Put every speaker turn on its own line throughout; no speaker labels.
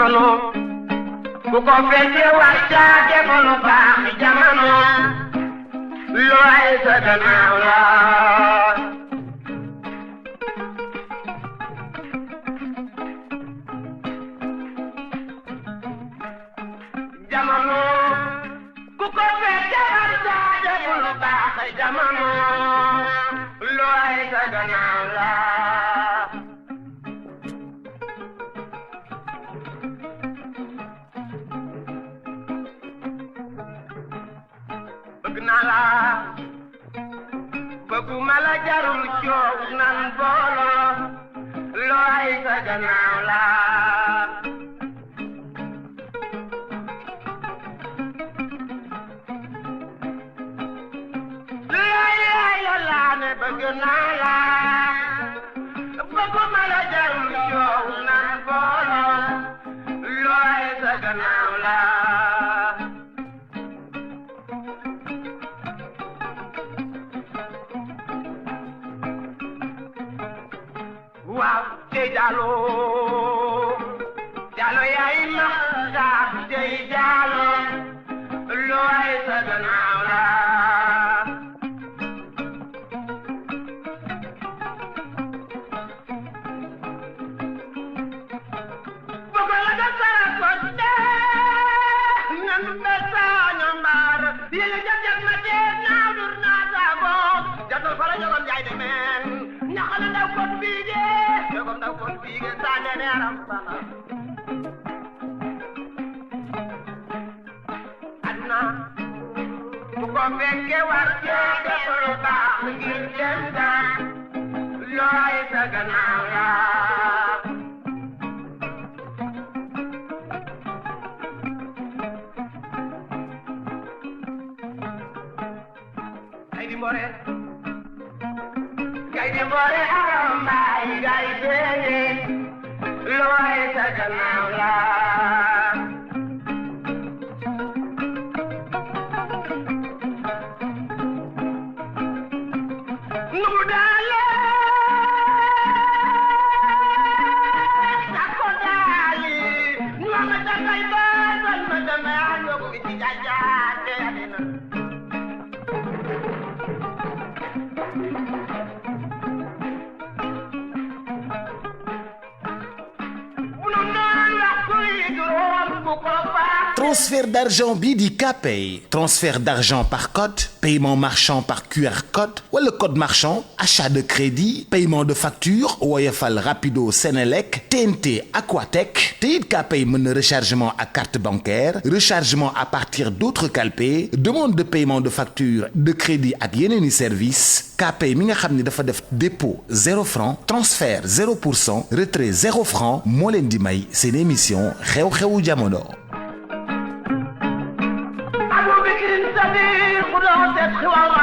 jamono ku ko fekke war caa def lu baax jamono looy sa gannaaw la jamono ku ko fekke war caa def lu baax jamono looy sa gannaaw la nala bëgguma la jarul coow nan boolo looy sa gannaaw la looy la ne bëgg naa la bëgguma la jarul coow nan boolo looy sa gannaaw la waaw te Diallo Diallo yaay ma daal te Diallo looy sa gannaaw la bëgg la da sara ko de nan be sa ñambar yele jajal ma de naaw dur naa saago jato fara jogam jaay de men ñaxala ndaw kon biige jogam ndaw kon biige saane ne aram bana aduna bu ko fekke war cee def lu baax ngir dem da looy sa gannaaw la ay di mbore gay di mbore aram mbaay gay deene looy sa gannaaw la nu daale sako daali nu ma dangay baal ma dangay añoo ko ci jaajaate adina
Transfert d'argent bii di Kpay transfert d'argent par code paiement marchand par QR code wala code marchand achat de crédit paiement de facture Woyofal Rapido Senelec TNT Aquatech te it Kpay mën na rechargement à carte bancaire rechargement à partir d'autres calpés demande de paiement de facture de crédit ak yeneeni service Kpay mi nga xam ne dafa def dépôt 0 francs transfert 0% retrait 0 francs moo leen di may seen émission xew-xewu jamono.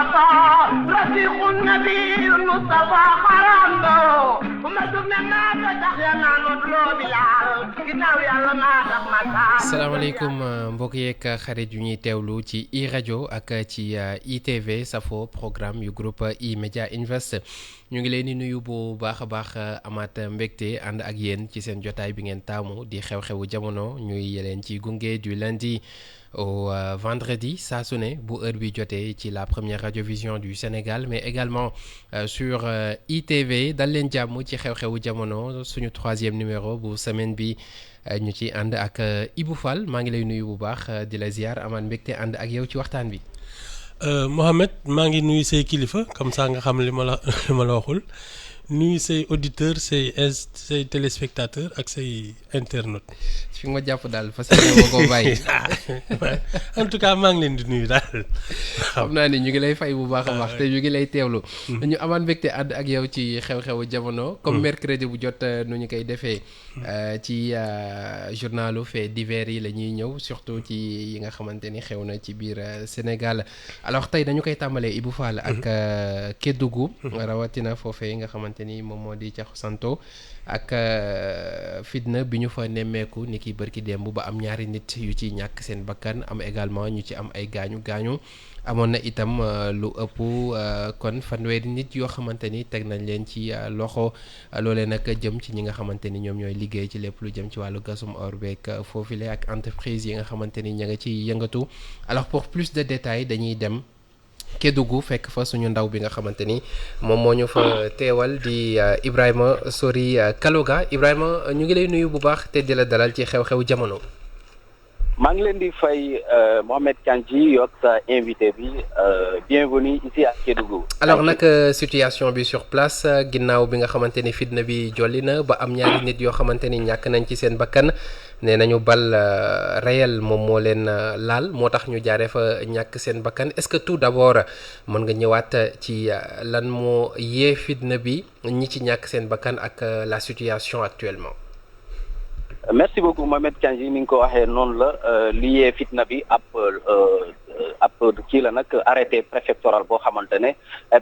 رفيق النبي المصطفى خرامبو وما دمنا ما فتحنا نطلب العالم كناو يلا ما تقمتا
salaamaaleykum mbokk yeeg xarit yu ñuy teewlu ci i rajo ak ci ITV Safo programme yu groupe E-Media Invest ñu ngi leen di nuyu bu baax a baax amaat mbégte ànd ak yéen ci seen jotaay bi ngeen taamu di xew-xewu jamono ñuy leen ci gunge du lundi au vendredi saa su ne bu heure bi jotee ci la première radiovision du Sénégal mais également sur ITV dal leen jàmm ci xew-xewu jamono suñu 3e numéro bu semaine bi ñu ci ànd ak Ibou Fall maa ngi lay nuyu bu baax di la ziar amaan mbégte ànd ak yow ci waxtaan bi.
Mohamed maa ngi nuyu say kilifa comme ça nga xam li ma la waxul nuyu say auditeurs say téléspectateurs ak say internautes.
fi nga ma jàpp daal fas yéene ma koo bàyyi.
en tout cas maa ngi leen di nuyu daal.
xam naa ni ñu ngi lay fay bu baax a baax te ñu ngi lay teewlu. ñu amaan mbégte ànd ak yow ci xew-xewu jamono. comme mercredi bu jot nu ñu koy defee. ci journalu fait divers yi la ñuy ñëw surtout ci yi nga xamante ni xew na ci biir Sénégal alors tey dañu koy tàmbalee Ibou Fall ak Kédougou. rawatina foofee nga xamante ni moom moo di Caxu Santo ak fitna bi ñu fa nemmeeku ni ki bërki démb ba am ñaari nit yu ci ñàkk seen bakkan am également ñu ci am ay gaañu amoon na itam lu ëpp kon fanweeri nit yoo xamante ni teg nañ leen ci loxo loolee nag jëm ci ñi nga xamante ni ñoom ñooy liggéey ci lépp lu jëm ci wàllu gasum or beeg foofule ak entreprise yi nga xamante ni ña nga ciy yëngatu. Alors pour plus de détails dañuy dem Kédougou fekk fa suñu ndaw bi nga xamante ni moom moo ñu fa teewal di Ibrahima Sori Kaloga. Ibrahima ñu ngi lay nuyu bu baax te di la dalal ci xew-xew jamono.
maa ngi leen di fay Mohamed Kandji ak sa invité bi bienvenue ici à Kédougou.
Alors nag situation bi sur place ginnaaw bi nga xamante ni fitna bi jolli na ba am ñaari nit yoo xamante ni ñàkk nañ ci seen bakkan nee nañu bal réel moom moo leen laal moo tax ñu jaaree fa ñàkk seen bakkan est-ce que tout d'abord mën nga ñëwaat ci lan moo yee fitna bi ñi ci ñàkk seen bakkan ak la situation actuellement.
Merci beaucoup Mohamed Kandji ni nga ko waxee noonu la li yee fitna bi ab kii la nag arrêté préfectoral boo xamante ne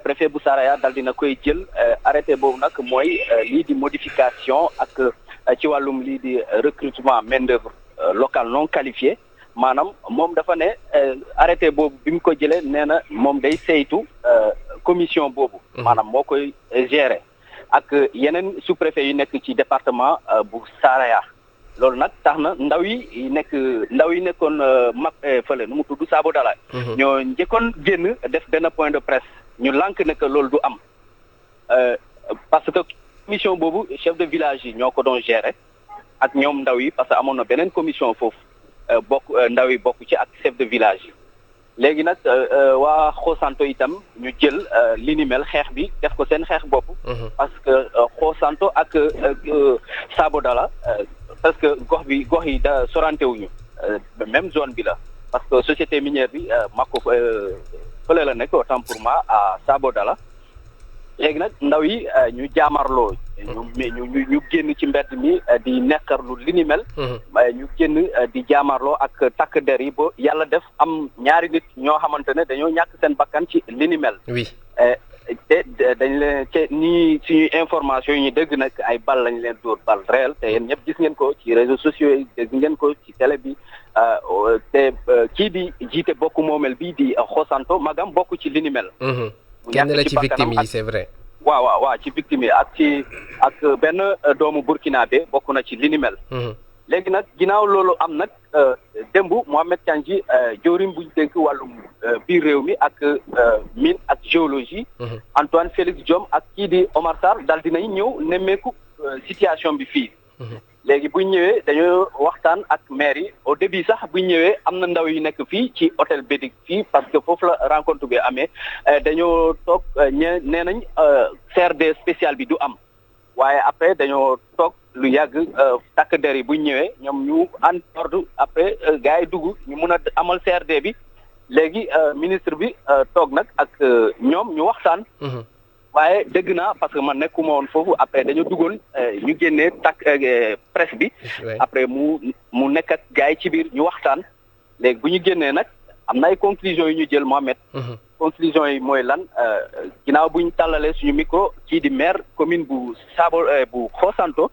préfet bu Saraya dal dina koy jël arrêté boobu nag mooy lii di modification ak ci wàllum lii di recrutement main d'œuvre locale non qualifiée maanaam moom dafa ne arrêté boobu bi mu ko jëlee nee na moom day saytu commission boobu maanaam moo koy gérer ak yeneen sous-préfet yu nekk ci département bu Saraya loolu nag tax na ndaw yi nekkoon mag fële nu mu tudd Sabo Dala ñoo njëkkoon génn def benn point de presse ñu lànk ne que loolu du am parce que commission boobu chef de village yi ñoo ko doon gérer ak ñoom ndaw yi parce que amoon na beneen commission foofu ndaw yi bokk ci ak chef de village yi léegi nag waa Xosanto itam ñu jël li ni mel xeex bi def ko seen xeex bopp parce que Xosanto ak Sabo Dala parce que gox yi da sorante wuñu même zone bi la parce que société minière bi Mako fële la nekk autant pour moi à Sabo Dala léegi nag ndaw yi ñu jaamarloo ñu génn ci mbedd mi di nekkarlu li ni mel ñu génn di jaamarloo ak takk der yi ba yàlla def am ñaari nit ñoo xamante ne dañoo ñàkk seen bakkan ci li ni mel te dañ leen te nii suñuy information yi ñu dégg nag ay bal lañ leen dóor bal réel te yéen ñëpp gis ngeen ko ci réseaux sociaux yi dégg ngeen ko ci télé bi te kii di jiite bokk moomel bi di Xosanto magam bokk ci li ni mel
kenn la ci victime yi c'est vrai
waaw ci victime yi ak benn doomu burkinabé bokk na ci li ni mel léegi nag ginnaaw loolu am nag démb Mohamed Kandji jawriñ buñ dénk wàllum biir réew mi ak mine ak géologie Antoine Félix Diome ak kii di Omar Sarr dal dinañ ñëw nemmeeku situation bi fii léegi buñ ñëwee dañoo waxtaan ak maire yi au début sax buñ ñëwee am na ndaw yu nekk fii ci hôtel Bédik fii parce que foofu la rencontre bi amee dañoo toog nee nañ CRD spécial bi du am waaye après dañoo toog lu yàgg takk der yi buñ ñëwee ñoom ñu en ordre après gars yi dugg ñu mun a amal CRD bi léegi ministre bi toog nag ak ñoom ñu waxtaan waaye dégg naa parce que man nekkuma woon foofu après dañu duggoon ñu génnee presse bi après mu nekk ak gars yi ci biir ñu waxtaan léegi bu ñu génnee nag am na ay conclusions yu ñu jël Mohamed conclusion yi mooy lan ginnaaw bu ñu tàllalee suñu micro kii di maire commune bu bu Xosanto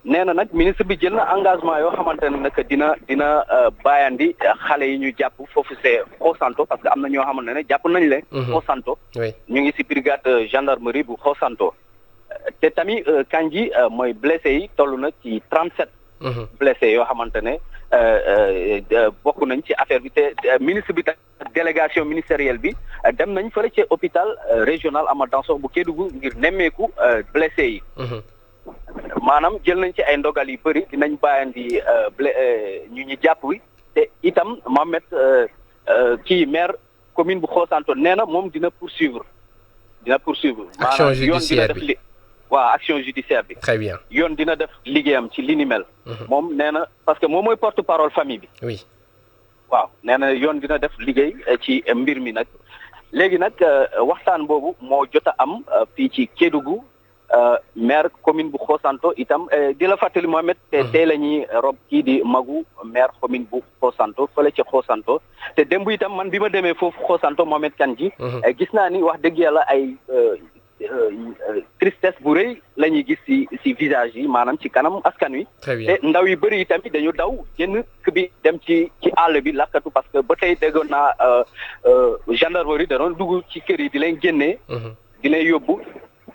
nee na nag ministre bi jël na engagement yoo xamante ne nag dina bàyyandi xale yi ñu jàpp foofu c'est Xosanto parce que am na ñoo xamante ne jàpp nañ leen Xosanto ñu ngi ci brigade gendarmerie bu Xosanto te tamit Kandji mooy blessé yi toll na ci 37 blessé yoo xamante ne bokk nañ ci affaire bi te ministre bi tak délégation ministérielle bi dem nañ fële ci hôpital régional Amath Dansokho bu Kédougou ngir nemmeeku blessé yi maanaam jël nañ ci ay ndogal yu bëri dinañ bàyyandi ñu jàpp wi te itam Mohamed kii maire commune bu Xosanto nee na moom dina poursuivre
action judiciaire bi
waaw action judiciaire bi.
Très bien.
yoon dina def liggéeyam ci li ni mel. moom nee na parce que moom mooy porte-parole famille bi.
oui.
waaw nee na yoon dina def liggéey ci mbir mi nag léegi nag waxtaan boobu moo jot a am fii ci Kédougou maire commune bu Xosanto itam di la fàttali Mohamed te tey la ñuy rob kii di magu maire commune bu Xosanto fële ci Xosanto te démb itam man bi ma demee foofu Xosanto Mohamed Kandji gis naa ni wax dëgg yàlla ay tristesse bu rëy la ñuy gis ci visage yi maanaam ci kanam askan wi.
très bien
te ndaw yu bëri yi tamit dañu daw génn kër bi dem ci àll bi lakkatu parce que ba tey déggoon naa gendarmerie da doon dugg ci kër yi di leen génnee. di leen yóbbu.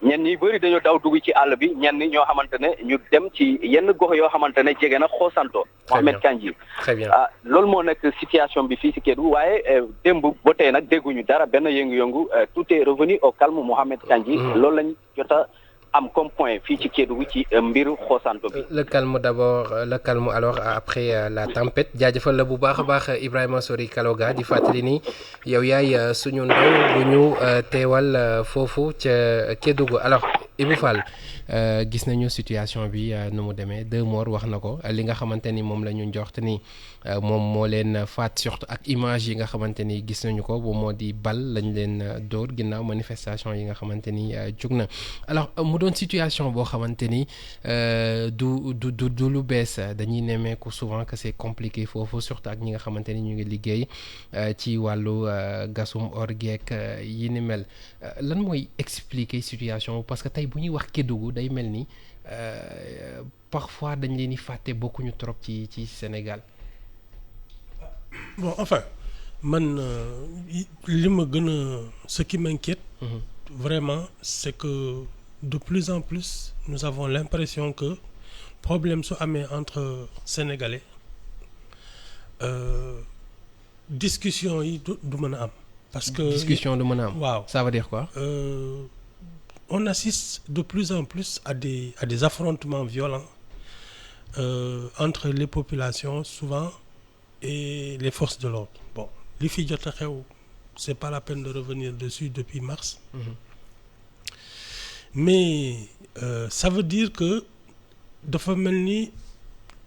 ñenn ñi bëri dañoo daw dugg ci àll bi ñenn ñoo xamante ne ñu dem ci yenn gox yoo xamante ne jege na Xosanto. Mohamed Kandji.
très bien
loolu moo nekk situation bi fii ci Kédougou waaye démb ba tey nag dégguñu dara benn yëngu-yëngu tout est revenu au calme Mohamed Kandji. loolu lañ jot a am comme point fii ci Kédougou ci mbiru Xosanto bi.
le calme d'abord le calme alors après la tempête jaajëfal la bu baax a baax Ibrahima Sori Kaloga di fàttali ni yow yaay suñu ndaw bu ñu teewal foofu ca Kédougou alors Ibou Fall gis nañu situation bi nu mu demee 2 morts wax na ko li nga xamante ni moom la ñu njort ni moom moo leen faat surtout ak image yi nga xamante ni gis nañu ko bu moo di bal lañ leen dóor ginnaaw manifestation yi nga xamante ni jug na alors mu doon situation boo xamante ni du lu bees dañuy nemmeeku souvent que c'est compliqué foofu surtout ak ñi nga xamante ni ñu ngi liggéey ci wàllu gasum orgeek yi ni mel lan mooy expliquer situation parce que tey bu ñuy wax Kédougou day mel ni parfois dañ leen di fàtte bokkuñu trop ci Sénégal.
Bon enfin man li ma gën a ce qui m'inquiète vraiment c'est que de plus en plus nous avons l'impression que problème su amee entre Sénégalais discussion yi du mën a am. parce que
discussion du mën a am.
waaw
ça veut dire quoi.
On assiste de plus en plus à des affrontements violents entre les populations souvent et les forces de l'ordre. Bon li fi jot a xew c'est pas la peine de revenir dessus depuis mars. Mais ça veut dire que dafa mel ni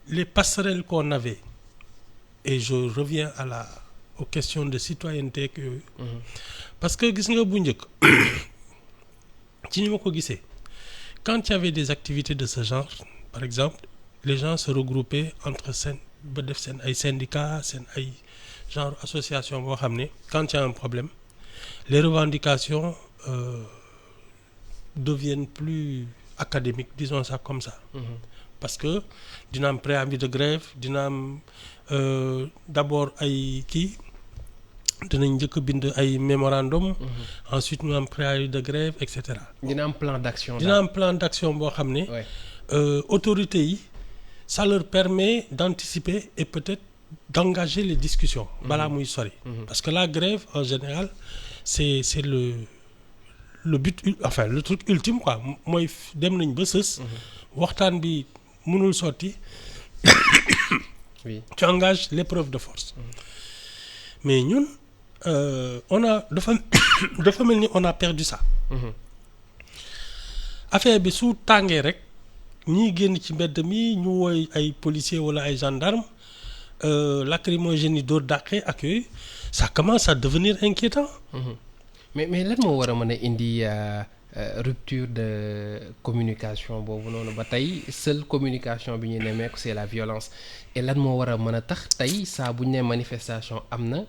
les passerelles qu'on avait et je reviens aux questions de citoyenneté que parce que gis nga bu njëkk ci ni ma ko gisee quand il y avait des activités de ce genre par exemple les gens se regroupaient entre seen ba def seen ay syndicats seen ay genre association boo xam ne quand il y a un problème les revendications deviennent plus académiques disons ça comme ça. Parce que dina am préavis de grève dina am d'abord ay kii dinañ njëkk bind ay mémorandum ensuite ñu am préavis de grève et cetera.
dina am plan d'action.
dina am plan d'action boo xam ne autorités yi ça leur permet d'anticiper et peut-être d'engager les discussions balaa muy sori. Parce que la grève en général c'est le but enfin le truc ultime quoi mooy dem nañ ba sës waxtaan bi mënul sotti
oui.
Tu engages l'épreuve de force mais ñun on a dafa mel ni on a perdu ça affaire bi su tàngee rek ñiy génn ci mbedd mi ñu woy ay policiers wala ay gendarmes lacrymogènes yi dóor dàqee ak yooyu ça commence à devenir inquiétant.
mais lan moo war a mën a indi rupture de communication boobu noonu ba tey seule communication bi ñu nemmeeku c'est la violence et lan moo war a mën a tax tey saa bu ñu ne manifestation am na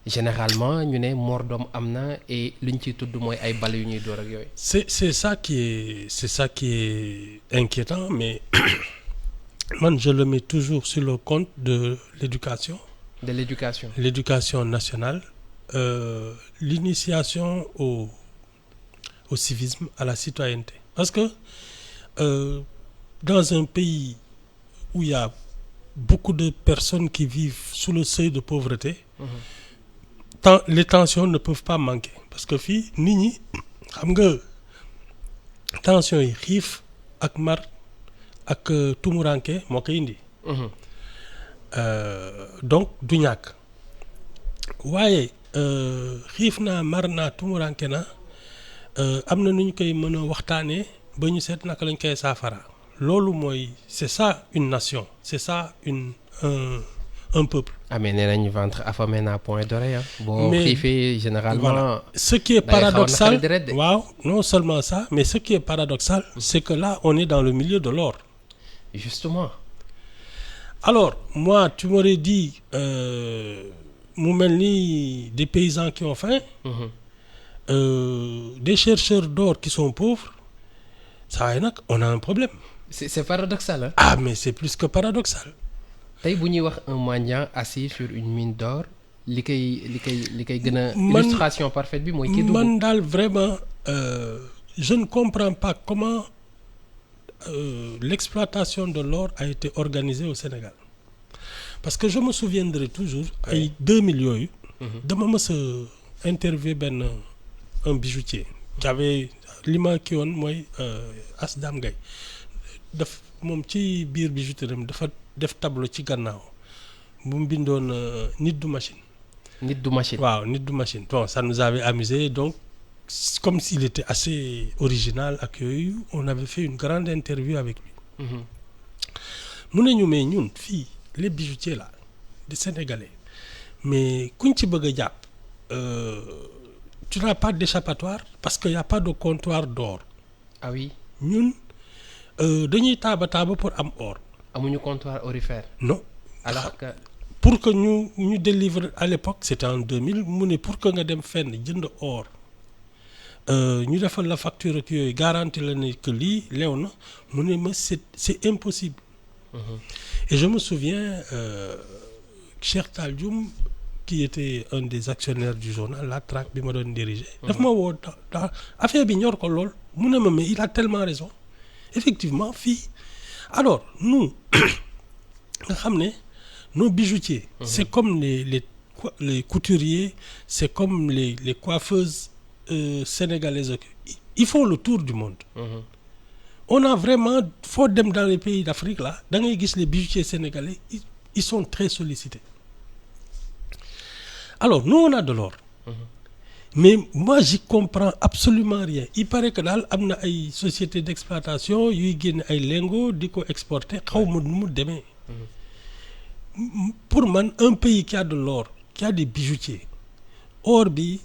généralement ñu ne mort d'homme am na et li ñu ciy tudd mooy ay bal yu ñuy door ak yooyu.
c'est ça qui est inquiétant mais man je le mets toujours sur le compte de l'éducation.
De l'éducation.
L'éducation nationale. L'initiation au civisme, à la citoyenneté. Parce que dans un pays où il y a beaucoup de personnes qui vivent sous le seuil de pauvreté, les tensions ne peuvent pas manquer. Parce que fii nit ñi xam nga tensions yi xiif ak mar ak tumuranke moo koy indi. Donc du ñàkk waaye xiif naa mar naa tumuranke na am na nu ñu koy mën a waxtaanee ba ñu seet naka lañ koy saafara loolu mooy c'est ça une nation c'est ça un peuple.
mais nee nañu ventre affamé n'a point d'oreille. boo xiifee généralement.
Voilà. Ce qui est paradoxal waaw non seulement ça mais ce qui est paradoxal c'est que là on est dans le milieu de l'or.
Justement.
Alors moi tu m'aurais dit mu mel ni des paysans qui ont faim. Des chercheurs d'or qui sont pauvres saa yi nag on a un problème.
c'est paradoxal hein.
Ah mais c'est plus que paradoxal.
tey bu ñuy wax un mendiant assis sur une mine d'or li koy gën a illustration parfaite bi mooy Kédougou.
man daal vraiment je ne comprends pas comment l'exploitation de l'or a été organisée au Sénégal parce que je me souviendrai toujours ay 2000 yooyu dama mës a interviewer un bijoutier j'avais li ma kii woon mooy Asdam Gaye daf moom ci biir bijouterie am dafa def tableau ci gannaaw bu mu bindoon nit du machine.
nit du machine
waaw nit du machine bon ça nous avait amusé donc comme s'il était assez original ak yooyu on avait fait une grande interview avec lui. mu ne ñu mais ñun fii les bijoutiers là des Sénégalais mais kuñ ci bëgg a jàpp tu n'as pas d'échappatoire parce que y a pas de comptoir d'or.
ah oui
ñun dañuy taaba pour am or.
amuñu comptoir aurifère.
non
alors que.
pour que ñu délivre à l'époque c'était en 2000 mu ne pour que nga dem fenn jënd or ñu defal la facture ak yooyu garantie la ne que lii leew na mu ne ma c'est impossible. Et je me souviens Cheikh Tall Dioum qui était un des actionnaires du journal La Traque bi ma doon diriger. daf ma woo da affaire bi ñor ko lool mu ne ma mais il a tellement raison effectivement fii alors nous nga xam ne nos bijoutiers c'est comme les couturiers c'est comme les coiffeuses sénégalaises ils font le tour du monde. On a vraiment faut dem dans les pays d'Afrique là da ngay gis les bijoutiers sénégalais ils sont très sollicités. Alors nous on a de l'or. Mais moi j'y comprends absolument rien il paraît que daal am na ay sociétés d'exploitation yuy génne ay lingots di ko exporter xaw ma nu mu demee. Pour man un pays qui a de l'or qui a des bijoutiers or bi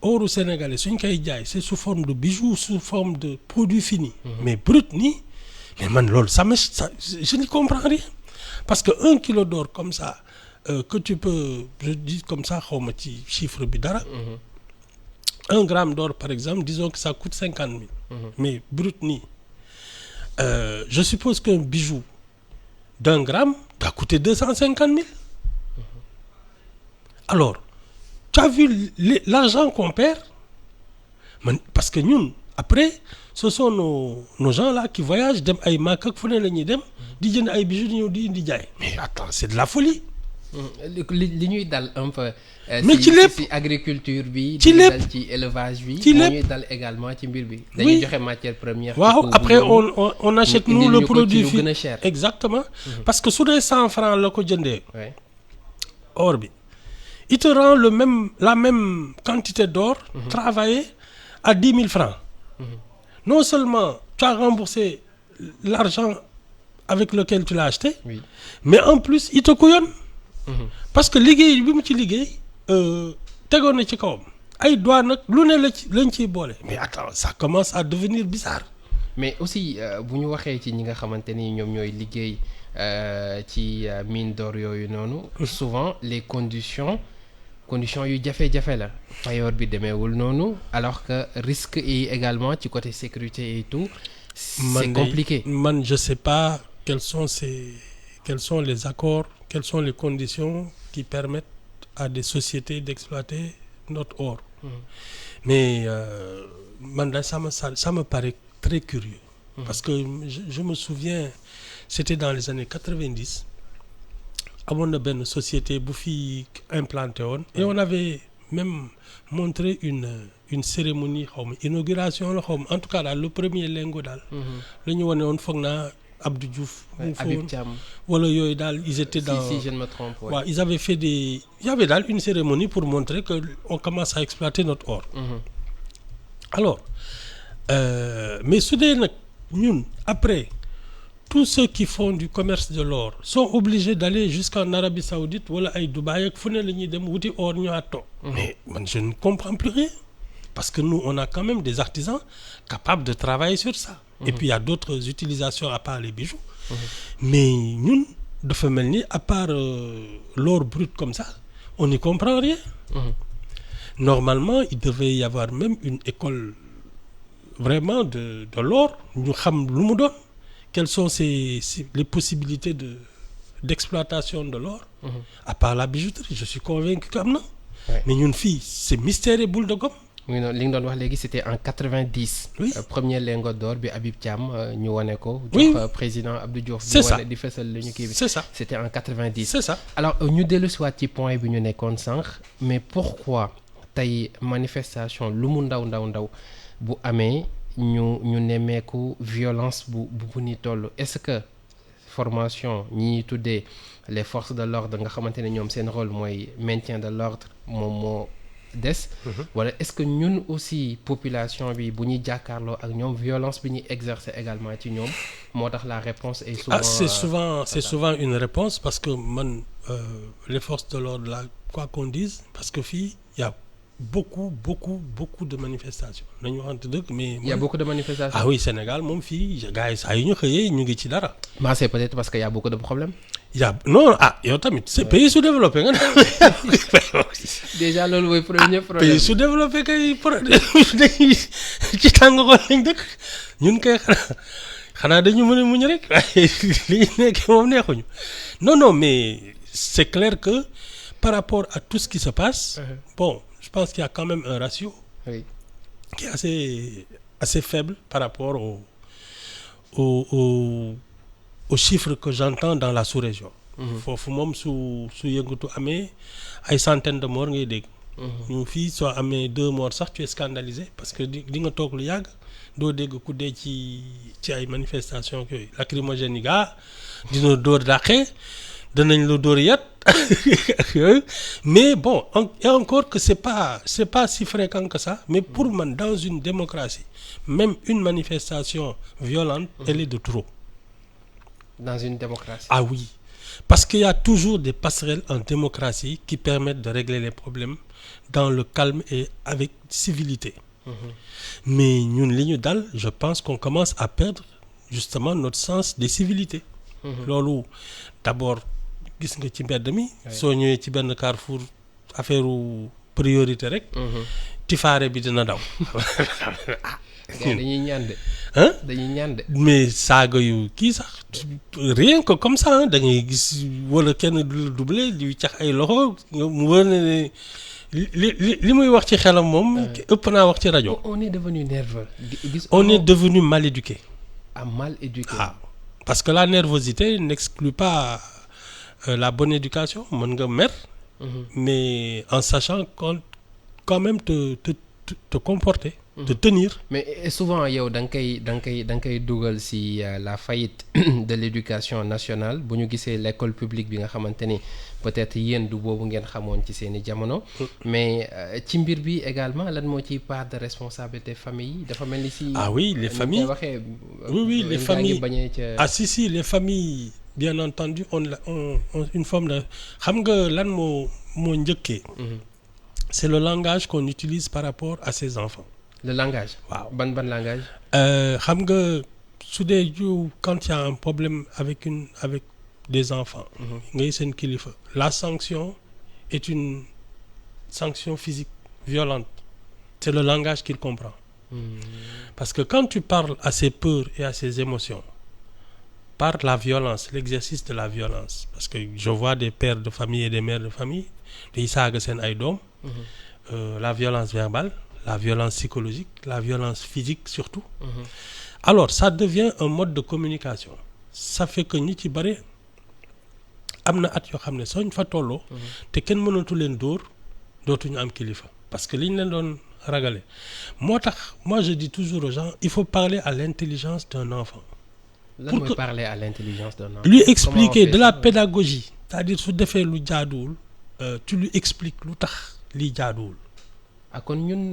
oru sénégalais suñ koy jaay c'est sous forme de bijoux sous forme de produits finis. Mais brut nii mais man loolu ça je n'y comprends rien parce que 1 kilo d'or comme ça que tu peux je dis comme ça xaw ma ci chiffre bi dara. 1 gramme d'or par exemple disons que ça coûte 50 000. Mais brut nii je suppose qu'un bijou d'1 gramme doit coûter 250 000. Alors tu as vu l'argent qu'on perd parce que ñun après ce sont nos gens là qui voyagent dem ay Makka ak fu ne la ñuy dem di jënd ay bijoux ñëw di indi jaay mais attends c'est de la folie.
li ñuy dal un peu.
mais ci lépp
ci agriculture bi.
ci lépp
dal ci élevage bi.
ci lépp
ñuy dal également ci mbir bi. dañuy joxe matière première.
waaw après on achète nous le produit
fi gën a cher.
exactement parce que su dee 100 francs la ko jëndee. or bi il te rend la même quantité d'or. travaillé à 10 000 francs. Non seulement tu as remboursé l'argent avec lequel tu l'as acheté. Oui. Mais en plus il te couillonne. Parce que liggéey bi mu ci liggéey tegoon na ci kawam ay doigt nag lu ne lañ ciy boole. Mais attends ça commence à devenir bizarre.
Mais aussi bu ñu waxee ci ñi nga xamante ni ñoom ñooy liggéey ci mine d'or yooyu noonu. Souvent les conditions yu jafe-jafe la payoor bi demeewul noonu alors que risque yi également ci côté sécurité et tout. C'est compliqué.
Man je sais pas quels sont les accords, quelles sont les conditions qui permettent à des sociétés d'exploiter notre or. Mais man daal ça me paraît très curieux. Parce que je me souviens c'était dans les années 90. amoon na benn société bu fi implanté woon et on avait même montré une cérémonie xaw ma inauguration la xaw ma en tout cas daal le premier lingot daal la ñu wane woon foog naa Abdou Diouf
Habib Thiam
wala yooyu daal ils étaient dans
si je ne me trompe
waaw ils avaient fait il y avait daal une cérémonie pour montrer que on commence à exploiter notre or. Alors mais su dee nag ñun après tous ceux qui font du commerce de l'or sont obligés d'aller jusqu'en Arabie Saoudite wala ay Dubaï ak fu ne la ñuy dem wuti or ñëwaat toog. Mais man je ne comprends plus rien parce que nous on a quand même des artisans capables de travailler sur ça. Et puis il y a d'autres utilisations à part les bijoux. Mais ñun dafa mel ni à part l'or brut comme ça on n'y comprend rien. Normalement il devait y avoir même une école vraiment de l'or ñu xam lu mu doon. quelles sont les possibilités d'exploitation de l'or, à part la bijouterie. Je suis convaincu qu'am na. Mais ñun fii c'est mystère et boule de gomme.
oui non li nga doon wax léegi c'était en 90.
Oui.
Premier lingot d'or bi Habib Thiam ñu wane ko.
Oui.
jox président Abdou Diouf.
C'est ça.
di fesal li ñu kii bi.
C'est ça.
C'était en 90.
C'est ça.
alors ñu dellu si waat ci point bi ñu nekkoon sànq mais pourquoi tey manifestation lu mu ndaw bu amee ñu nemmeeku violence bu ni toll est-ce que formation ñi tuddee les forces de l'ordre nga xamante ne ñoom seen rôle mooy maintien de l'ordre moom moo des wala est-ce que ñun aussi population bi bu ñuy jàkkaarloo ak ñoom violence bi ñuy exercer également ci ñoom moo tax la réponse est souvent
c'est souvent une réponse parce que man les forces de l'ordre là quoi qu'on dise parce que fii y a beaucoup de manifestations nañu waxante dëgg mais.
Il y a beaucoup de manifestations.
Ah oui Sénégal moom fii gars yi saa yu ñu xëyee ñu ngi ci dara.
mais c'est peut-être parce que y a beaucoup de problèmes.
non yow tamit c'est pays sous-développé nga.
déjà loolu mooy premier problème.
pays sous-développé kay dañuy ci tàngoor lañ dëkk ñun kay xanaa dañu mën a muñ rek waaye li ñu nekkee moom neexuñu non mais c'est clair que par rapport à tout ce qui se passe. Bon. Je pense qu'il y a quand même un ratio qui est assez faible par rapport aux chiffres que j'entends dans la sous-région. Foofu moom su yëngatu amee ay centaines de morts ngay dégg. ñu fii soo amee 2 morts sax tu es scandalisé parce que di nga toog lu yàgg doo dégg ku dee ci ay manifestations yooyu lacrymogène yi gaa dina dóor dàqee danañ la dóor yat mais bon et encore que c'est pas si fréquent que ça mais pour man dans une démocratie même une manifestation violente elle est de trop.
Dans une démocratie.
Ah oui parce qu'il y a toujours des passerelles en démocratie qui permettent de régler les problèmes dans le calme et avec civilité. Mais ñun li ñu dal je pense qu'on commence à perdre justement notre sens des civilités. Loolu d'abord gis nga ci mbedd mi. soo ñëwee ci benn carrefour affaire priorité rek. tifaare bi dina daw.
dañuy ñaan de. dañuy ñaan de.
mais saaga yu kii sax rien que comme ça da ngay gis wala kenn du la doublé di cax ay loxo mu wër ne li muy wax ci xelam moom. ëpp naa wax ci rajo.
on est devenu nerveux.
on est devenu mal éduqué.
mal éduqué.
parce que la nervosité n'exclut pas. La bonne éducation mën nga mer mais en sachant quand même te comporter te tenir.
Mais souvent yow da nga koy dugal si la faillite de l'éducation nationale bu ñu gisee l'école publique bi nga xamante ni peut-être yéen du boobu ngeen xamoon ci seeni jamono. Mais ci mbir bi également lan moo ciy part de responsabilité famille yi dafa mel ni si.
Ah oui les familles oui les familles si les familles. Bien entendu on une forme de xam nga lan moo njëkkee. C'est le langage qu'on utilise par rapport à ses enfants.
Le langage.
waaw
ban langage.
xam nga su dee quand il y a un problème avec des enfants. ngay seen kilifa. La sanction est une sanction physique violente. C'est le langage qu'il comprend. Parce que quand tu parles à ses peurs et à ses émotions. Par la violence, l'exercice de la violence. Parce que je vois des pères de famille et des mères de famille, di saaga seen ay doom. La violence verbale, la violence psychologique, la violence physique surtout. Alors ça devient un mode de communication. Ça fait que ñi ci bari am na at yoo xam ne sooñ fa tolloo. te kenn mënatu leen dóor dootuñu am kilifa. Parce que li ñu leen doon ragale. moo tax moi je dis toujours aux gens il faut parler à l'intelligence d'un enfant.
Pour que parler à l'intelligence d'un enfant.
Lui expliquer de la pédagogie c'est-à-dire su defee lu jaaduwul tu lui expliques lu tax lii jaaduwul.
kon ñun.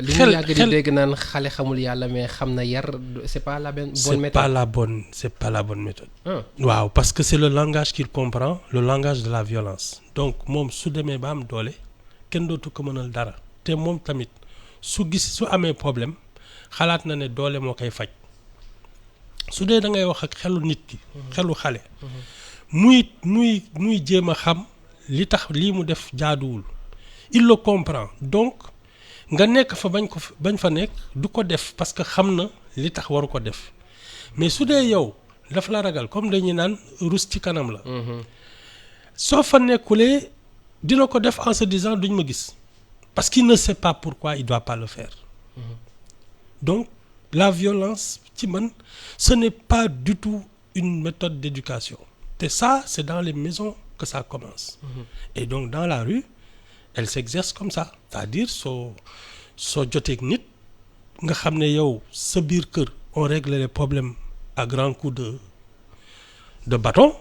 li ñu yàgg di dégg naan xale xamul yàlla mais xam na yar c'est pas la bonne méthode.
c'est pas la bonne méthode. waaw parce que c'est le langage qu'il comprend le langage de la violence. Donc moom su demee ba am doole kenn dootu ko mënal dara te moom tamit su amee problème xalaat na ne doole moo koy faj. su dee da ngay wax ak xelu nit ki. xelu xale. muy jéem a xam li tax lii mu def jaaduwul. Il le comprend donc nga nekk fa bañ fa nekk du ko def parce que xam na li tax waru ko def mais su dee yow dafa la ragal comme dañuy naan rus ci kanam la. soo fa nekkulee dina ko def en se disant duñ ma gis parce qu'il ne sait pas pourquoi il doit pas le faire. Donc la violence ci man ce n'est pas du tout une méthode d'éducation te ça c'est dans les maisons que ça commence. Et donc dans la rue elle s'exerce comme ça c'est-à-dire soo joteeg nit nga xam ne yow sa biir kër on règle les problèmes à grands coups de bâton.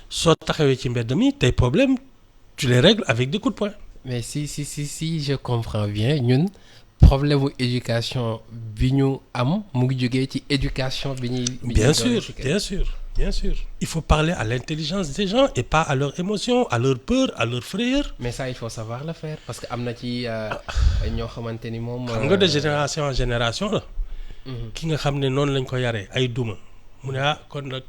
soo taxawee ci mbedd mi tes problèmes tu les règles avec des coups de poing.
mais si je comprends bien ñun problème mu éducation bi ñu am mu ngi jógee ci éducation bi ñuy.
bien sûr il faut parler à l'intelligence des gens et pas à leurs émotions à leur peur à leur frayeur.
mais ça il faut savoir le faire parce que am na ci ñoo xamante ni moom.
xam nga de génération en génération la. ki nga xam ne noonu lañ ko yaree ay duma mu ne kon nag.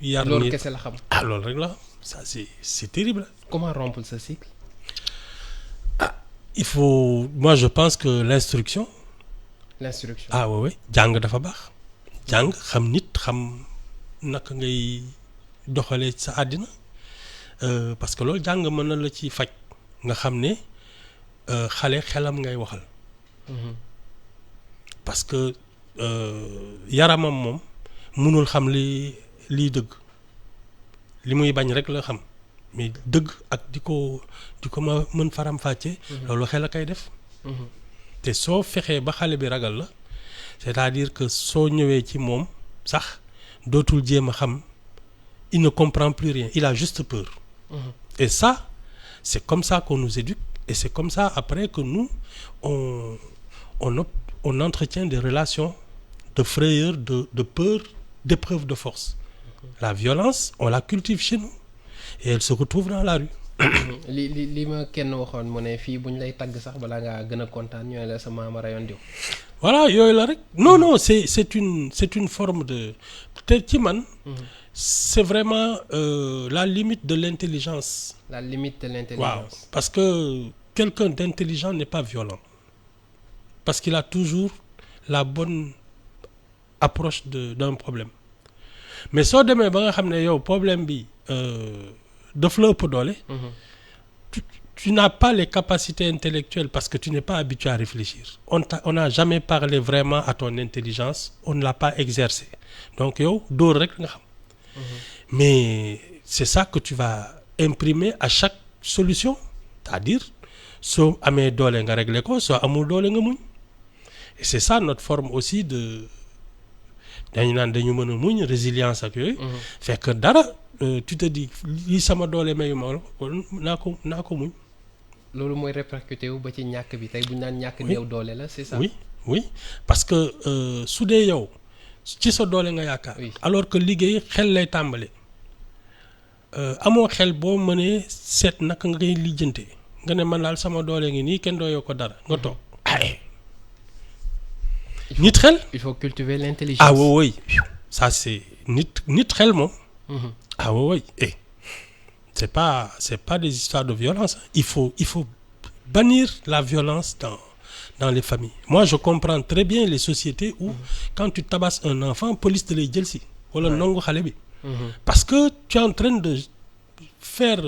yar
loolu kese la xam.
loolu rek la ça c'est terrible.
comment rompre ce cycle.
il faut moi je pense que l'instruction. oui jàng dafa baax. jàng xam nit xam naka ngay doxalee sa àddina parce que loolu jàng mën na la ci faj nga xam ne xale xelam ngay waxal. parce que yaramam moom mënul xam liy dëgg li muy bañ rek la xam mais dëgg ak di ko ma mën faram fàcce. loolu xel a koy def. te soo fexee ba xale bi ragal la c'est-à-dire que soo ñëwee ci moom sax dootul jéem a xam il ne comprend plus rien il a juste peur. Et ça c'est comme ça qu'on nous éduque et c'est comme ça après que nous on entretient des relations de frayeur de peur d'épreuve de force. La violence on la cultive chez nous et elle se retrouve dans la rue.
li ma kenn waxoon mu ne fii bu ñu lay tagg sax balaa ngaa gën a kontaan ñooy la sa maama rayoon diw.
voilà yooyu la rek non c'est une forme de te ci man. c'est vraiment la limite de l'intelligence.
La limite de l'intelligence.
waaw parce que quelqu'un d'intelligent n'est pas violent parce qu'il a toujours la bonne approche d'un problème mais soo demee ba nga xam ne yow problème bi daf la ëpp doole. Tu n'as pas les capacités intellectuelles parce que tu n'es pas habitué à réfléchir. On n'a jamais parlé vraiment à ton intelligence, on ne l'a pas exercé. Donc yow dóor rek nga xam. Mais c'est ça que tu vas imprimer à chaque solution, c'est-à-dire soo amee doole nga régler ko soo amul doole nga muñ. Et c'est ça notre forme aussi de dañu naan dañu mën a muñ résilience ak yooyu. fekk dara tu te dis lii sama doole mayu ma naa ko muñ.
loolu mooy répercuté wu ba ci ñàkk bi tey bu ñu naan ñàkk néew doole la c'est ça.
oui parce que su dee yow ci sa doole nga yaakaar. alors que liggéey xel lay tàmbale. amoo xel boo mënee seet naka nga koy lijjante nga ne man daal sama doole ngi nii kenn dooyoo ko dara nga toog. nit xel.
il faut cultiver l'intelligence.
oui ça c'est nit xel moom. Oui c'est pas des histoires de violence. Il faut bannir la violence dans les familles. Moi je comprends très bien les sociétés où quand tu tabasses un enfant police te lay jël si wala nangu xale bi. Parce que tu es en train de faire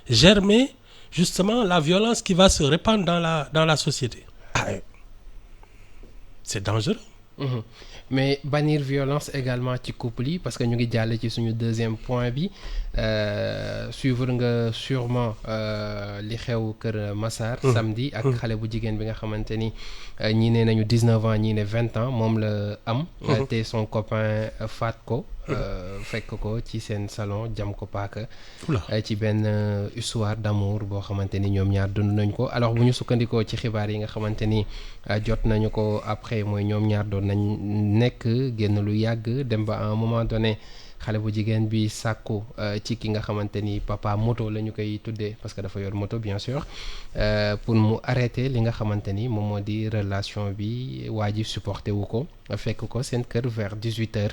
germer justement la violence qui va se répandre dans la société. C'est dangereux.
Mais bannir violence également ci couple yi parce que ñu ngi jàll ci suñu deuxième point bi suivre nga sûrement li xew Kër Massar samedi ak xale bu jigéen bi nga xamante ni ñii ne nañu 19 ans ñii ne 20 ans moom la am te son copain faat ko fekk ko ci seen salon jam ko paaka ci benn histoire d'amour boo xamante ni ñoom ñaar dund nañ ko alors bu ñu sukkandikoo ci xibaar yi nga xamante ni jot nañu ko après mooy ñoom ñaar doon nañ nekk génn lu yàgg dem ba à un moment donné xale bu jigéen bi sàkku ci ki nga xamante ni papa moto la ñu koy tuddee parce que dafa yor moto bien sûr pour mu arrêter li nga xamante ni moom moo di relation bi waa ji supporté wu ko fekk ko seen kër vers 18h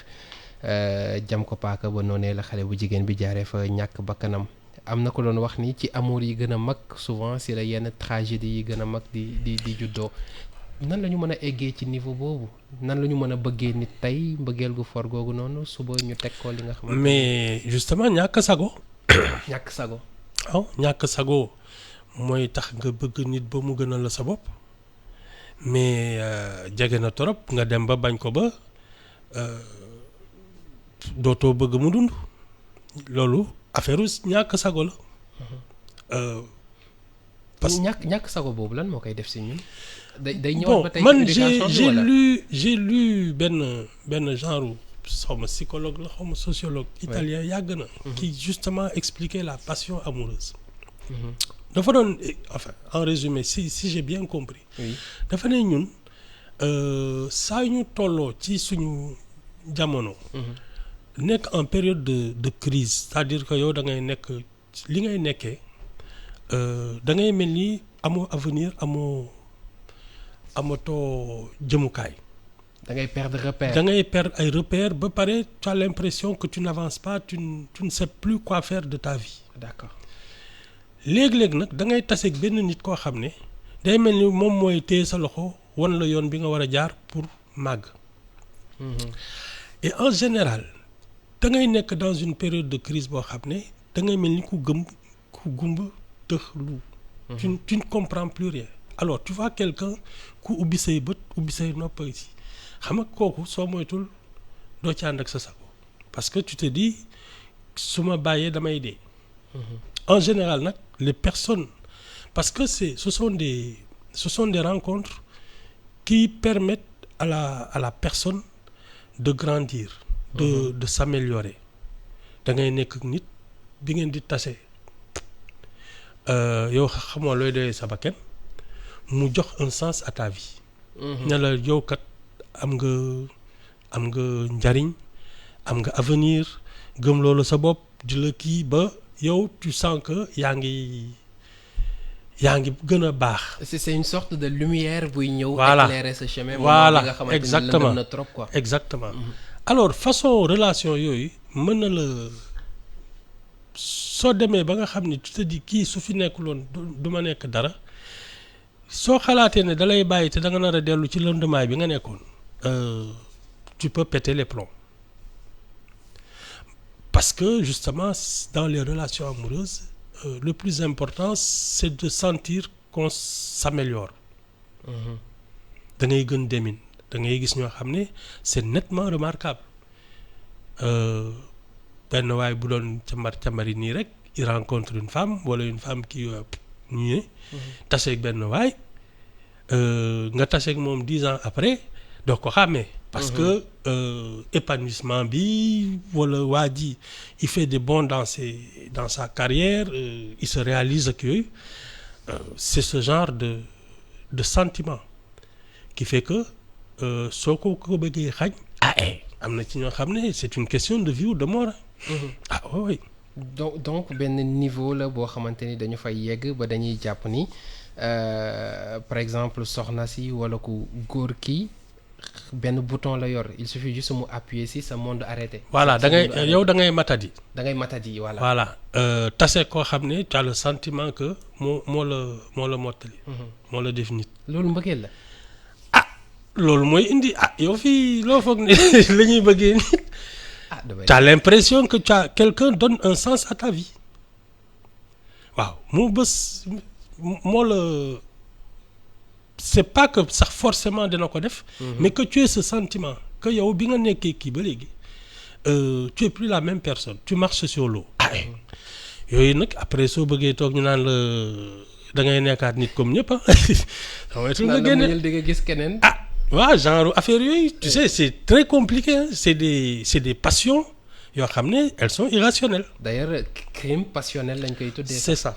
jam ko paaka ba noonee la xale bu jigéen bi jaaree fa ñàkk bakkanam am na ko doon wax ni ci amour yi gën a mag souvent si la yenn tragédie yi gën a mag di juddoo nan la ñu mën a eggee ci niveau boobu nan la ñu mën a bëggee nit tey mbëggeel gu for googu noonu suba ñu teg ko li nga xamante
mais justement ñàkk sago.
ñàkk sago.
waaw ñàkk sago mooy tax nga bëgg nit ba mu gënal la sa bopp mais jege na torop nga dem ba bañ ko ba dootoo bëgg mu dund loolu affaire ñàkk sago la.
parce que ñàkk sago boobu lan moo koy def si ñun. day ñëwaat
bon
ba tey
man
éducation
j'ai lu benn genre xaw ma psychologue la xaw ma sociologue italien yàgg na. qui justement expliquait la passion amoureuse. dafa doon enfin en résumé si j'ai bien compris. dafa ne ñun saa ñu tolloo ci suñu jamono. nekk en période de crise c'est-à-dire que yow da ngay nekk li ngay nekkee da ngay mel ni amoo avenir amatoo jëmukaay.
da ngay perdre repère.
da ngay perdre ay repères ba pare tu as l'impression que tu n'avances pas tu ne sais plus quoi faire de ta vie.
d'accord.
léeg-léeg nag da ngay taseeg benn nit koo xam ne day mel ni moom mooy téye sa loxo wan la yoon bi nga war a jaar pour màgg. et en général da ngay nekk dans une période de crise boo xam ne da ngay mel ni ku gumba tëx lu. tu ne comprends plus rien. alors tu vois quelqu'un ku ubbi say bët ubbi say nopp si xam nga kooku soo moytul doo ci ànd ak sa sago parce que tu te dis su ma bàyyee damay dee. En général nag les personnes parce que ce sont des rencontres qui permettent à la personne de grandir de s'améliorer. da ngay nekk ak nit bi ngeen di tase yow xamoo looy doyee sa bakkan mu jox un sens à ta vie. ne la yow kat am nga njariñ am nga avenir gëm loolu sa bopp di la kii ba yow tu sens que yaa ngi gën a baax.
c'est une sorte de lumière buy ñëw.
voilà
éclairer ce chemin.
voilà exactement
na trop quoi.
exactement. alors façon relation yooyu mën na la soo demee ba nga xam ni tu te dis kii su fi nekkuloon du ma nekk dara soo xalaatee ne da lay bàyyi te da nga nar a dellu ci lëndëmaay bi nga nekkoon tu peux péter les plombs parce que justement dans les relations amoureuses le plus important c'est de sentir qu'on s'améliore. da ngay gën demin da ngay gis ñoo xam ne c'est nettement remarquable benn waay bu doon càmbari nii rek il rencontre une femme wala une femme qui ñu taseeg benn waay nga taseeg moom 10 ans après doo ko xàmmee parce que épanouissement bi wala waa ji il fait des bonds dans sa carrière il se réalise ak yooyu c'est ce genre de sentiment qui fait que soo ko bëggee xañ am na ci ñoo xam ne c'est une question de vie ou de mort. Oui.
donc benn niveau la boo xamante ni dañu fay yegg ba dañuy jàpp ni par exemple soxna si wala ku góor kii benn bouton la yor il suffit juste mu appuyer si sa monde arrêté.
voilà da ngay matadi.
da ngay matadi voilà.
voilà tase koo xam ne tu as le sentiment que moo la mottali. moo la def nit.
loolu mbëggeel la.
loolu mooy indi yow fii loo foog ne la ñuy bëggee nit. tu as l'impression que quelqu'un donne un sens à ta vie waaw mu bés moo la c'est pas que sax forcément dina ko def. mais que tu aies ce sentiment que yow bi nga nekkee kii ba léegi tu es plus la même personne tu marches sur l'eau. yooyu nag après soo bëggee toog ñu naan la da ngay nekkaat nit comme ñëpp nga génne
di nga gis keneen.
waaw genre affaire yooyu tu sais c'est très compliqué hein? c'est des passions yoo xam ne elles sont irrationnelles.
d'ailleurs crime passionnel lañ koy tuddee.
c'est ça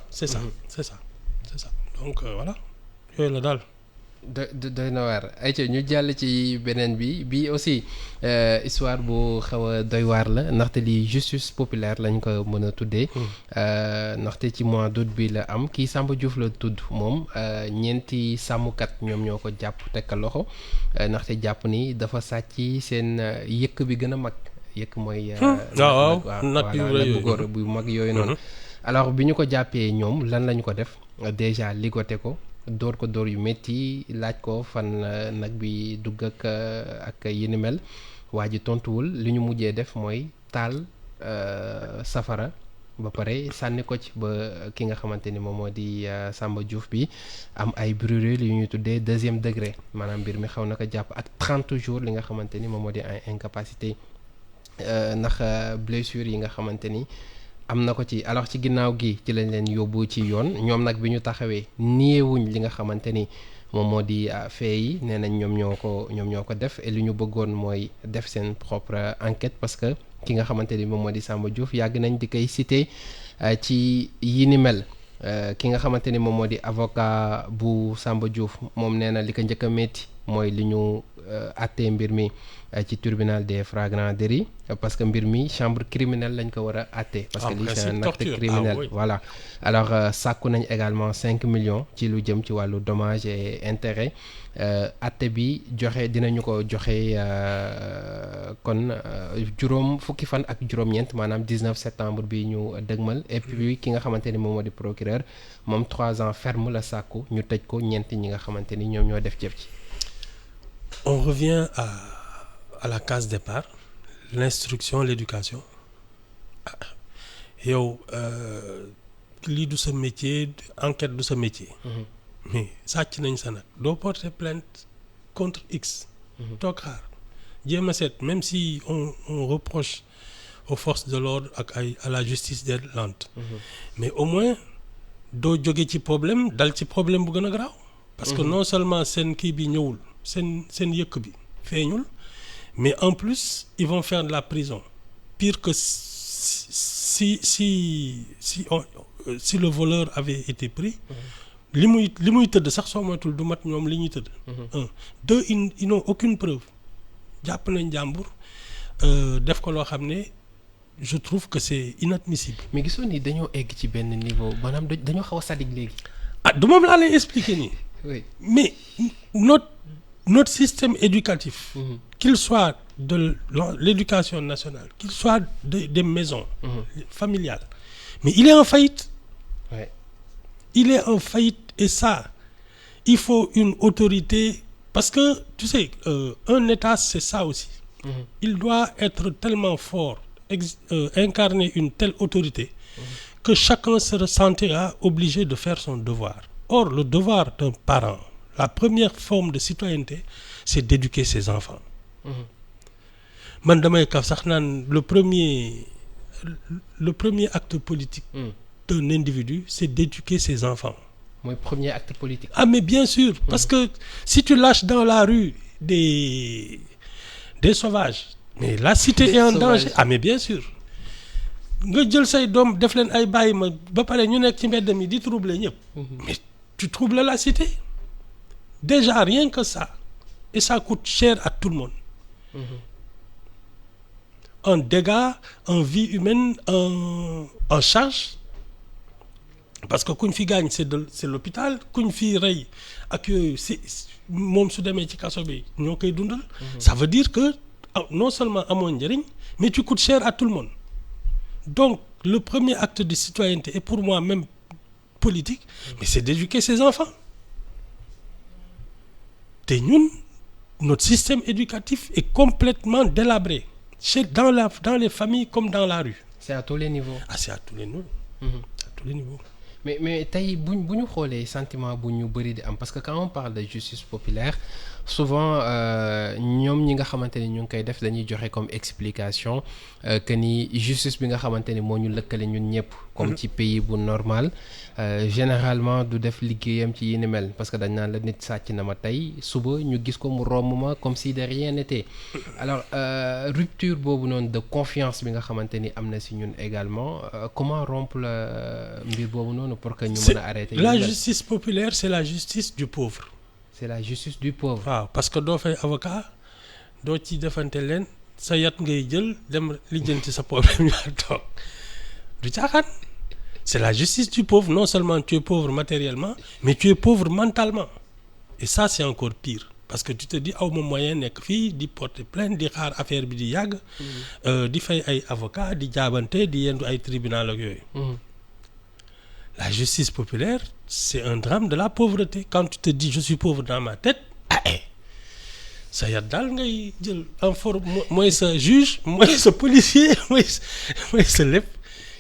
donc voilà yooyu la daal.
doy na waar ayca ñu jàll ci beneen bi aussi histoire bu xaw a doy waar la ndaxte lii justice populaire lañ ko mën a tuddee. ndaxte ci mois d'août bi la am kii Samba Diouf la tudd moom ñeenti sàmmkat ñoom ñoo ko jàpp tekka loxo ndaxte jàpp ni dafa sàcc seen yëkk bi gën a mag yëkk mooy.
waaw nag
bu góor bu mag yooyu noonu. alors bi ñu ko jàppee ñoom lan lañu ko def déjà ligoté ko. dóor ko dóor yu métti laaj ko fan nag bi dugg ak yi ni mel waa ji tontuwul li ñu mujjee def mooy taal safara ba pare sànni ko ci ba ki nga xamante ni moom moo di Samba Diouf bi am ay brûlures yu ñuy tuddee 2e degré maanaam mbir mi xaw na ko jàpp ak 30 jours li nga xamante ni moom moo di ay incapacité ndax blessure yi nga xamante ni am na ko ci alors ci ginnaaw gi ci lañ leen yóbbu ci yoon ñoom nag bi ñu taxawee niewuñ li nga xamante ni moom moo di fee yi nee nañ ñoom ñoo ko def et li ñu bëggoon mooy def seen propre enquête parce que ki nga xamante ni moom moo di Samba Diouf yàgg nañ di koy cité ci yi ni mel ki nga xamante ni moom moo di avocat bu Samba Diouf moom nee na li ko njëkk a métti mooy li ñu àttee mbir mi ci tribunal des flagrants délits parce que mbir mi chambre criminelle lañ ko war a àttee parce que lii c'est un acte criminel voilà alors sàkku nañ également 5 millions ci lu jëm ci wàllu dommages et intérêts àtte bi dinañu ko joxe kon fukki fan ak juróom-ñeent maanaam 19 septembre bi ñu dëgmal et puis ki nga xamante ni moom moo di procureur moom 3 ans ferme la sàkku ñu tëj ko ñeent ñi nga xamante ni ñoom ñoo def jëf ci.
On revient à la case départ, l'instruction, l'éducation. Yow lii du sa métier, enquête du sa métier. Mais sàcc nañ sa nag doo porter plainte contre X. toog xaar jéem a seet même si on reproche aux forces de l'ordre ak à la justice d'être lente. Mais au moins doo jóge ci problème dal ci problème bu gën a garaaw. parce que non seulement seen kii bi ñëwul. seen yëkk bi feeñul mais en plus ils vont faire de la prison pire que si le voleur avait été pris li muy tëdd sax soo moytul du mat ñoom li ñuy tëdd. 2 ils n'ont aucune preuve jàpp nañ jàmbur def ko loo xam ne je trouve que c'est inadmissible.
mais gisoon ni dañoo egg ci benn niveau maanaam dañoo xaw a sadique léegi.
du moom laa lay expliquer nii.
oui
mais notre système éducatif, qu'il soit de l'éducation nationale, qu'il soit des maisons familiales, mais il est en faillite.
Ouais.
Il est en faillite et ça, il faut une autorité, parce que, tu sais, un État, c'est ça aussi. Il doit être tellement fort, incarner une telle autorité, que chacun se ressentira obligé de faire son devoir. Or, le devoir d'un parent, la première forme de citoyenneté, c'est d'éduquer ses enfants. Man damay kaf sax naan le premier acte politique d'un individu, c'est d'éduquer ses enfants.
Mooy premier acte politique.
Ah mais bien sûr, parce que si tu lâches dans la rue des sauvages, mais la cité est en danger. Ah mais bien sûr. Nga jël say doom def leen ay bàyyi ma ba pare ñu nekk ci mbedd mi di troubler ñëpp. Mais tu troubles la cité. Déjà, rien que ça. Et ça coûte cher à tout le monde. En dégâts, en vie humaine, en charge. Parce que kuñ fi gaañ c'est l'hôpital, kuñ fi rey ak moom su demee ci kaso bi ñoo koy dundal. Ça veut dire que non seulement amoo njëriñ, mais tu coûtes cher à tout le monde. Donc, le premier acte de citoyenneté, et pour moi même politique, mais c'est d'éduquer ses enfants. te ñun notre système éducatif est complètement délabré dans les familles comme dans la rue.
C'est à tous les niveaux.
Ah, c'est à tous les niveaux. À tous les niveaux.
mais tey bu ñu xoolee sentiment bu ñu bëri di am parce que quand on parle de justice populaire souvent ñoom ñi nga xamante ni ñu ngi koy def dañuy joxe comme explication que ni justice bi nga xamante ni moo ñu lëkkale ñun ñëpp. comme ci pays bu normal généralement du def liggéeyam ci yi ni mel parce que dañ naan la nit sàcc na ma tey suba ñu gis ko mu romb ma comme si de rien n'était. Alors rupture boobu noonu de confiance bi nga xamante ni am na si ñun également comment rompre mbir boobu noonu pour que ñu mën a arrêter.
La justice populaire c'est la justice du pauvre.
C'est la justice du pauvre.
waaw parce que doo fay avocat doo ci defante leen sa yat ngay jël dem lijjanti sa problème yaa toog du caaxaan. C'est la justice du pauvre. Non seulement tu es pauvre matériellement, mais tu es pauvre mentalement. Et ça, c'est encore pire. Parce que tu te dis, aw ma moyen nekk fii di porter plainte di xaar affaire bi di yàgg. di fay ay avocat di jaabante di yendu ay tribunal ak yooyu. La justice populaire, c'est un drame de la pauvreté. Quand tu te dis je suis pauvre dans ma tête, sa yat daal ngay jël en forme mooy sa juge mooy sa policier mooy sa lépp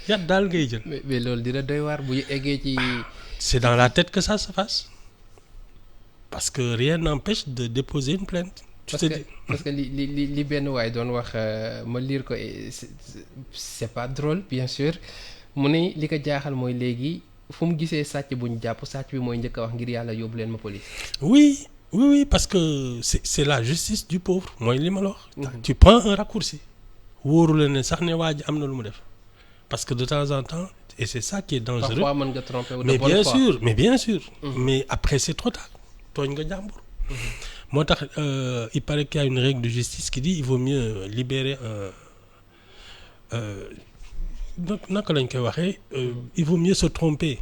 yat daal ngay jël.
mais loolu dina doy waar bu eggee ci.
C'est dans la tête que ça se passe parce que rien n'empêche de déposer une plainte.
parce que li benn waay doon wax ma lire ko c'est pas drôle bien sûr mu ne li ko jaaxal mooy léegi fu mu gisee sàcc bu ñu jàpp sàcc bi mooy njëkk a wax ngir yàlla yóbbu leen ma police.
Oui, parce que c'est la justice du pauvre mooy li ma la wax. Tu prends un raccourci wóoru la ne sax ne waa ji am na lu mu def parce que de temps en temps et c'est ça qui est dangereux.
Parfois mën nga tromper wu de bonne foi.
mais bien sûr mais après c'est trop tard tooñ nga jàmbur. moo tax il paraît qu'il y a une règle de justice qui dit il vaut mieux libérer donc naka lañ koy waxee il vaut mieux se tromper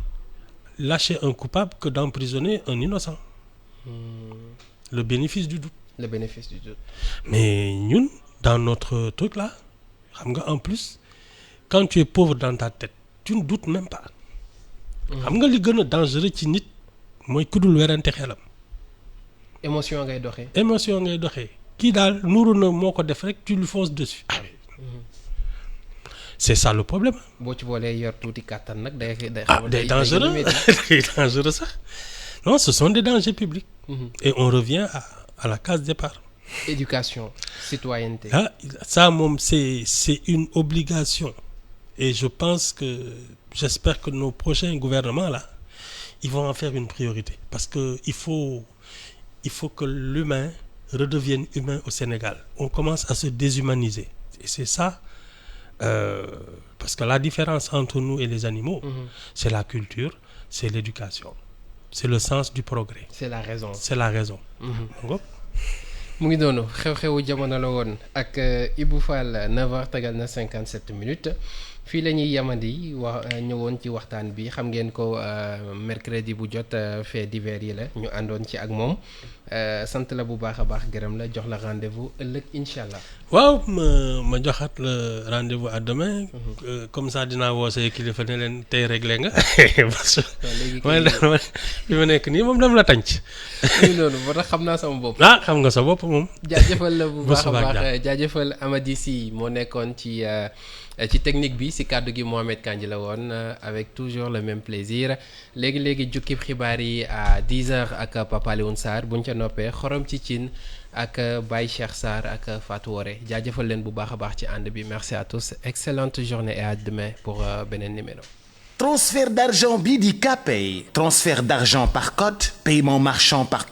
lâcher un coupable que d'emprisonner un innocent. Le bénéfice du doute. Mais ñun dans notre truc là xam nga en plus quand tu es pauvre dans ta tête tu ne doutes même pas. xam nga li gën a dangereux ci nit mooy ku dul werante xelam.
émotion ngay doxee. Kii daal nuru na moo ko def rek tu lui fonces dessus. C'est ça le problème. boo ci boolee yor tuuti kàttan nag day
dangereux day dangereux sax. Non, ce sont des dangers publics. Et on revient à la case départ.
Éducation, citoyenneté.
Ça, c'est une obligation. Et je pense j'espère que nos prochains gouvernements, là, ils vont en faire une priorité. Parce qu'il faut que l'humain redevienne humain au Sénégal. On commence à se déshumaniser. Et c'est ça, parce que la différence entre nous et les animaux, c'est la culture, c'est l'éducation. C'est le sens du progrès.
C'est la raison.
mu
ngi noonu xew-xewu jamono la woon ak Ibou Fall 9h tegal na 57 minutes fii la ñuy yamandi ñëwoon ci waxtaan bi xam ngeen ko mercredi bu jot fait divers yi la ñu àndoon ci ak moom sant la bu baax a baax gërëm la jox la rendez-vous ëllëg incha allah.
waaw ma joxaat la rendez-vous à demain. Comme ça dinaa woo say kilifa ne leen tey réglé nga. parce que fi ma nekk nii moom dama la tànc.
noonu moo tax xam naa sama bopp.
xam nga sa bopp moom.
jaajëfal la bu baax a baax jaajëfal Amady Sy moo nekkoon ci technique bi si kàddu gi Mohamed Kandji la woon avec toujours le même plaisir léegi jukkib xibaar yi à 10h ak Papa Alioune Sarr buñ ca noppee xorom ci cin ak Baye Cheikh Sarr ak Fatou Woré jaajëfal leen bu baax a baax ci ànd bi merci à tous excellente journée et à demain pour beneen numéro.
Transfert d'argent bi di Kpay transfert d'argent par code paiement marchand par